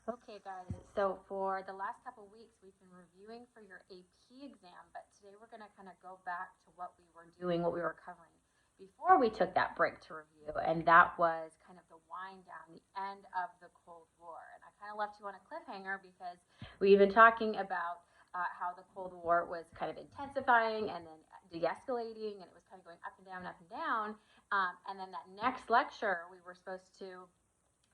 Okay, guys, so for the last couple of weeks, we've been reviewing for your AP exam, but today we're going to kind of go back to what we were doing, what we were covering before we took that break to review, and that was kind of the wind down, the end of the Cold War. And I kind of left you on a cliffhanger because we've been talking about how the Cold War was kind of intensifying and then de-escalating, and it was kind of going up and down, up and down. And then that next lecture, we were supposed to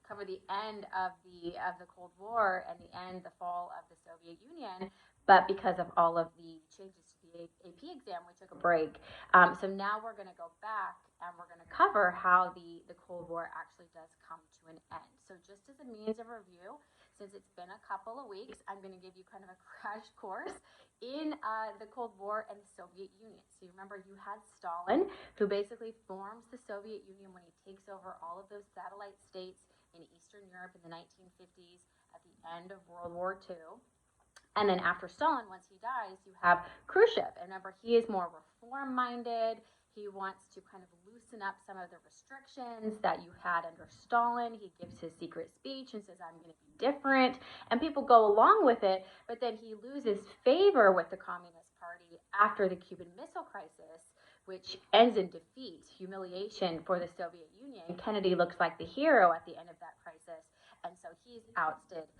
cover the end of the Cold War and the fall of the Soviet Union. But because of all of the changes to the AP exam, we took a break. So now we're going to go back and we're going to cover how the Cold War actually does come to an end. So just as a means of review, since it's been a couple of weeks, I'm going to give you kind of a crash course in the Cold War and the Soviet Union. So you remember you had Stalin, who basically forms the Soviet Union when he takes over all of those satellite states in Eastern Europe in the 1950s at the end of World War II. And then after Stalin, once he dies, you have Khrushchev. And remember, he is more reform minded. He wants to kind of loosen up some of the restrictions that you had under Stalin. He gives his secret speech and says, I'm going to be different. And people go along with it, but then he loses favor with the Communist Party after the Cuban Missile Crisis, which ends in defeat, humiliation for the Soviet Union. Kennedy looks like the hero at the end of that crisis. And so he's ousted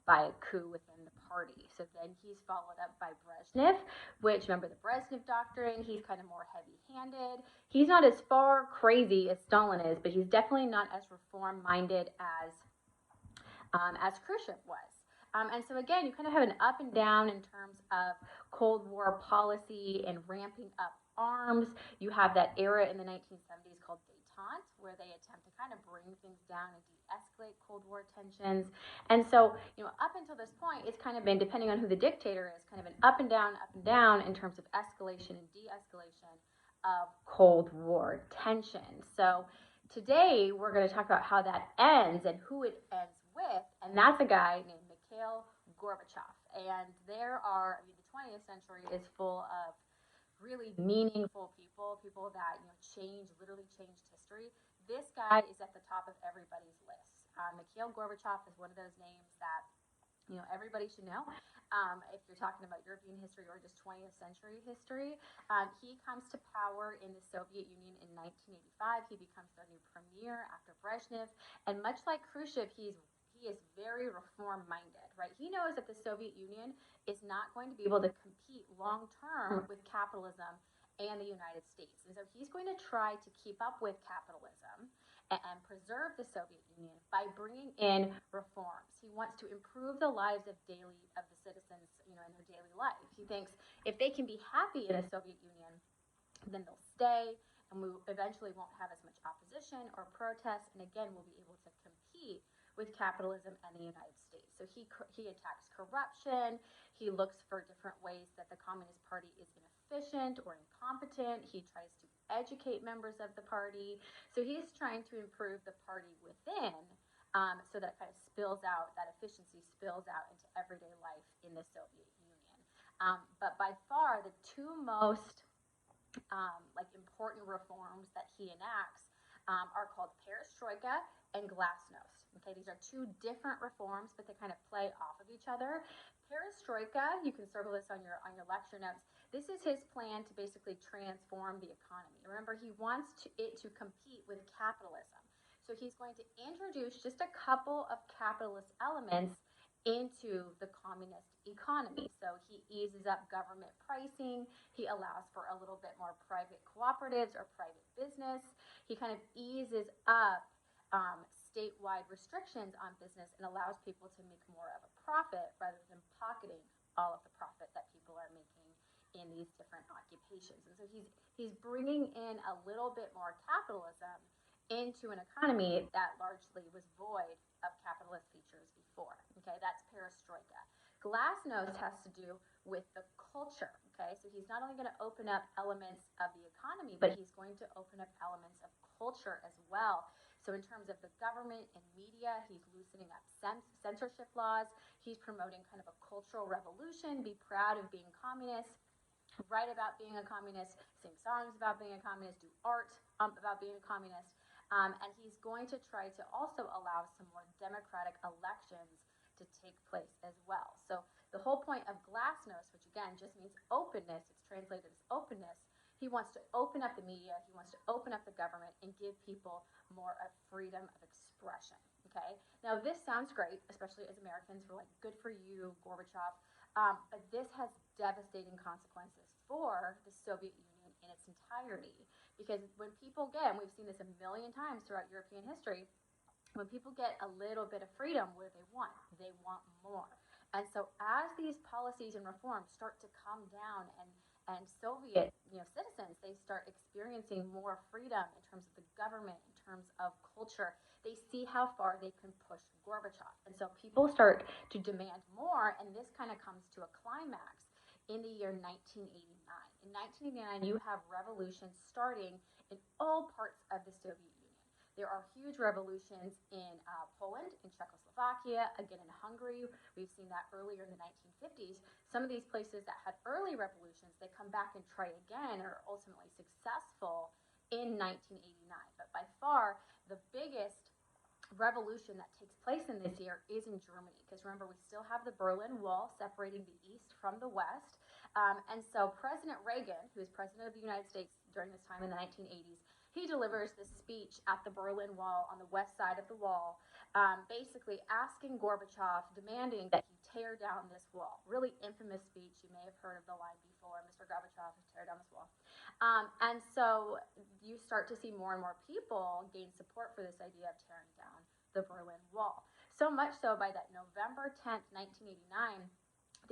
by a coup within the party. So then he's followed up by Brezhnev, which, remember the Brezhnev doctrine, he's kind of more heavy-handed. He's not as far crazy as Stalin is, but he's definitely not as reform-minded as Khrushchev was. And so again, you kind of have an up and down in terms of Cold War policy and ramping up arms. You have that era in the 1970s called detente, where they attempt to kind of bring things down and de-escalate Cold War tensions. And so, up until this point, it's kind of been, depending on who the dictator is, kind of an up and down in terms of escalation and de-escalation of Cold War tension. So today, we're going to talk about how that ends and who it ends with, and that's a guy named Mikhail Gorbachev. And the 20th century is full of really meaningful people that literally changed history. This guy is at the top of everybody's list. Mikhail Gorbachev is one of those names that everybody should know. If you're talking about European history or just 20th century history, he comes to power in the Soviet Union in 1985. He becomes the new premier after Brezhnev, and much like Khrushchev, he is very reform-minded, right? He knows that the Soviet Union is not going to be able to compete long-term with capitalism and the United States. And so he's going to try to keep up with capitalism and preserve the Soviet Union by bringing in reforms. He wants to improve the lives of the citizens, in their daily life. He thinks if they can be happy in the Soviet Union, then they'll stay, and we eventually won't have as much opposition or protest, and again, we'll be able to compete with capitalism and the United States. So he attacks corruption. He looks for different ways that the Communist Party is inefficient or incompetent. He tries to educate members of the party. So he's trying to improve the party within, so that kind of that efficiency spills out into everyday life in the Soviet Union. But by far, the two most important reforms that he enacts are called perestroika and glasnost. Okay, these are two different reforms, but they kind of play off of each other. Perestroika, you can circle this on your lecture notes. This is his plan to basically transform the economy. Remember, he wants it to compete with capitalism. So he's going to introduce just a couple of capitalist elements into the communist economy. So he eases up government pricing. He allows for a little bit more private cooperatives or private business. He kind of eases up statewide restrictions on business and allows people to make more of a profit rather than pocketing all of the profit that people are making in these different occupations. And so he's bringing in a little bit more capitalism into an economy that largely was void of capitalist features before. Okay, that's perestroika. Glasnost has to do with the culture. Okay, so he's not only going to open up elements of the economy, but he's going to open up elements of culture as well. So in terms of the government and media, he's loosening up censorship laws. He's promoting kind of a cultural revolution. Be proud of being communist. Write about being a communist. Sing songs about being a communist. Do art about being a communist. And he's going to try to also allow some more democratic elections to take place as well. So the whole point of glasnost, which again just means openness, it's translated as openness, he wants to open up the media, he wants to open up the government and give people more of freedom of expression. Okay. Now this sounds great, especially as Americans. We're like, good for you, Gorbachev. But this has devastating consequences for the Soviet Union in its entirety. Because when people get, and we've seen this a million times throughout European history, when people get a little bit of freedom, what do they want? They want more. And so as these policies and reforms start to come down and Soviet citizens, they start experiencing more freedom in terms of the government, in terms of culture. They see how far they can push Gorbachev. And so people start to demand more, and this kind of comes to a climax in the year 1989. In 1989, you have revolutions starting in all parts of the Soviet Union. There are huge revolutions in Poland, in Czechoslovakia, again in Hungary. We've seen that earlier in the 1950s. Some of these places that had early revolutions, they come back and try again, are ultimately successful in 1989. But by far, the biggest revolution that takes place in this year is in Germany. Because remember, we still have the Berlin Wall separating the East from the West. And so President Reagan, who is president of the United States during this time in the 1980s, he delivers this speech at the Berlin Wall on the west side of the wall, basically asking Gorbachev, demanding that he tear down this wall. Really infamous speech. You may have heard of the line before, Mr. Gorbachev, tear down this wall. And so you start to see more and more people gain support for this idea of tearing down the Berlin Wall. So much so by that November 10th, 1989,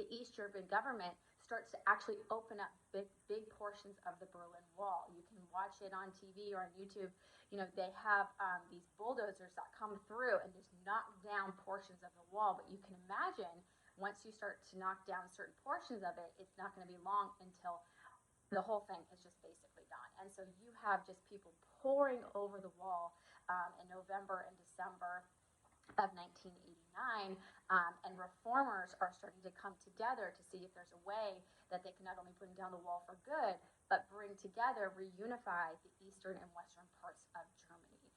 the East German government starts to actually open up big portions of the Berlin Wall. You can watch it on TV or on YouTube. They have these bulldozers that come through and just knock down portions of the wall. But you can imagine once you start to knock down certain portions of it, it's not going to be long until the whole thing is just basically done. And so you have just people pouring over the wall in November and December of 1989, and reformers are starting to come together to see if there's a way that they can not only bring down the wall for good, but bring together, reunify the eastern and western parts of Germany.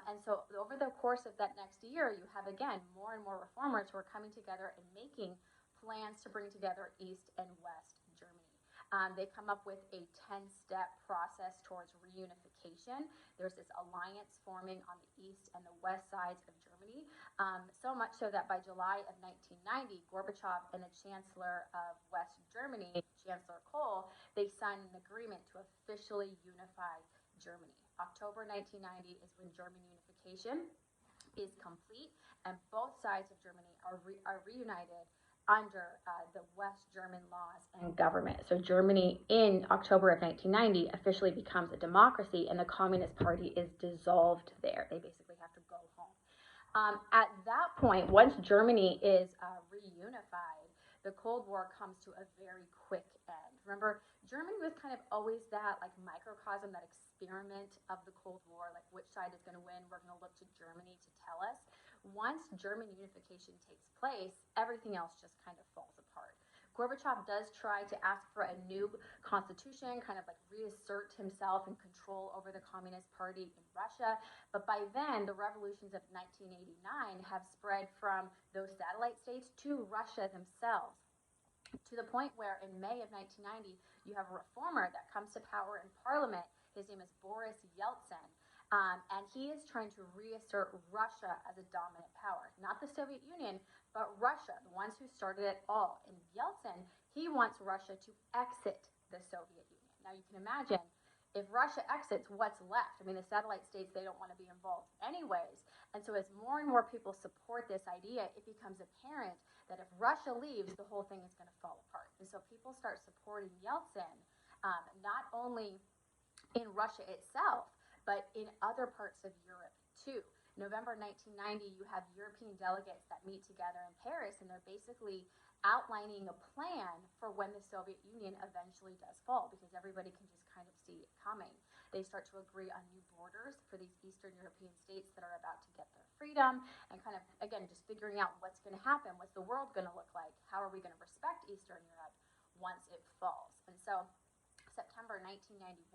And so over the course of that next year, you have, again, more and more reformers who are coming together and making plans to bring together East and West Germany. They come up with a 10-step process towards reunification. There's this alliance forming on the east and the west sides of Germany, so much so that by July of 1990, Gorbachev and the Chancellor of West Germany, Chancellor Kohl, they signed an agreement to officially unify Germany. October 1990 is when German unification is complete, and both sides of Germany are reunited under the West German laws and government. So Germany in October of 1990 officially becomes a democracy, and the Communist Party is dissolved there. They basically have to go home. At that point, once Germany is reunified, the Cold War comes to a very quick end. Remember, Germany was kind of always that like microcosm, that experiment of the Cold War, like which side is going to win. We're going to look to Germany to tell us. Once German unification takes place, everything else just kind of falls apart. Gorbachev does try to ask for a new constitution, kind of like reassert himself and control over the Communist Party in Russia. But by then, the revolutions of 1989 have spread from those satellite states to Russia themselves, to the point where in May of 1990, you have a reformer that comes to power in parliament. His name is Boris Yeltsin. And he is trying to reassert Russia as a dominant power. Not the Soviet Union, but Russia, the ones who started it all. And Yeltsin, he wants Russia to exit the Soviet Union. Now you can imagine, if Russia exits, what's left? I mean, the satellite states, they don't want to be involved anyways. And so as more and more people support this idea, it becomes apparent that if Russia leaves, the whole thing is going to fall apart. And so people start supporting Yeltsin, not only in Russia itself, but in other parts of Europe too. November 1990, you have European delegates that meet together in Paris, and they're basically outlining a plan for when the Soviet Union eventually does fall, because everybody can just kind of see it coming. They start to agree on new borders for these Eastern European states that are about to get their freedom, and kind of, again, just figuring out what's going to happen. What's the world going to look like? How are we going to respect Eastern Europe once it falls? And so September 1991,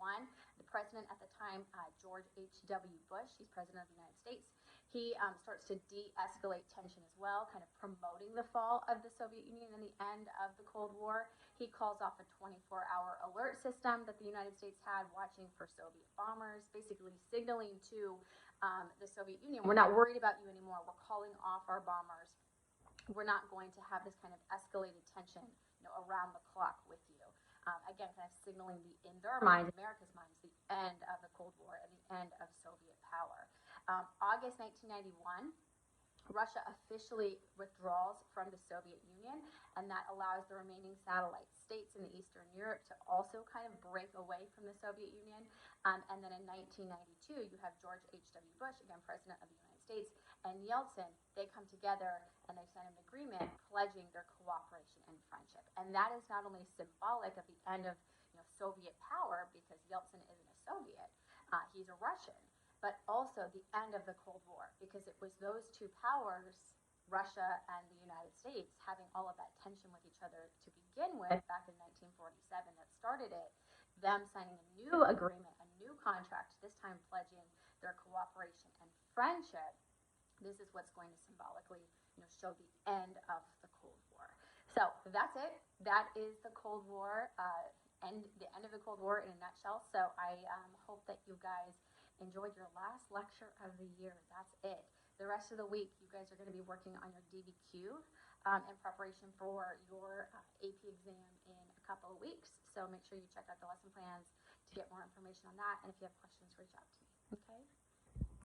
the president at the time, George H.W. Bush, he's president of the United States, He starts to de-escalate tension as well, kind of promoting the fall of the Soviet Union and the end of the Cold War. He calls off a 24-hour alert system that the United States had, watching for Soviet bombers, basically signaling to the Soviet Union, we're not worried about you anymore. We're calling off our bombers. We're not going to have this kind of escalated tension, around the clock with you. Again, kind of signaling in their minds, America's minds, the end of the Cold War and the end of Soviet power. August 1991, Russia officially withdraws from the Soviet Union, and that allows the remaining satellite states in Eastern Europe to also kind of break away from the Soviet Union. And then in 1992, you have George H.W. Bush, again, President of the United States, and Yeltsin. They come together and they sign an agreement pledging their cooperation and friendship. And that is not only symbolic of the end of Soviet power, because Yeltsin isn't a Soviet, he's a Russian, but also the end of the Cold War, because it was those two powers, Russia and the United States, having all of that tension with each other to begin with back in 1947 that started it, them signing a new agreement, a new contract, this time pledging their cooperation and friendship. This is what's going to symbolically show the end of the Cold War. So that's it. That is the Cold War, and the end of the Cold War in a nutshell. So I hope that you guys enjoyed your last lecture of the year. That's it. The rest of the week, you guys are going to be working on your DBQ in preparation for your AP exam in a couple of weeks. So make sure you check out the lesson plans to get more information on that. And if you have questions, reach out to me. Okay?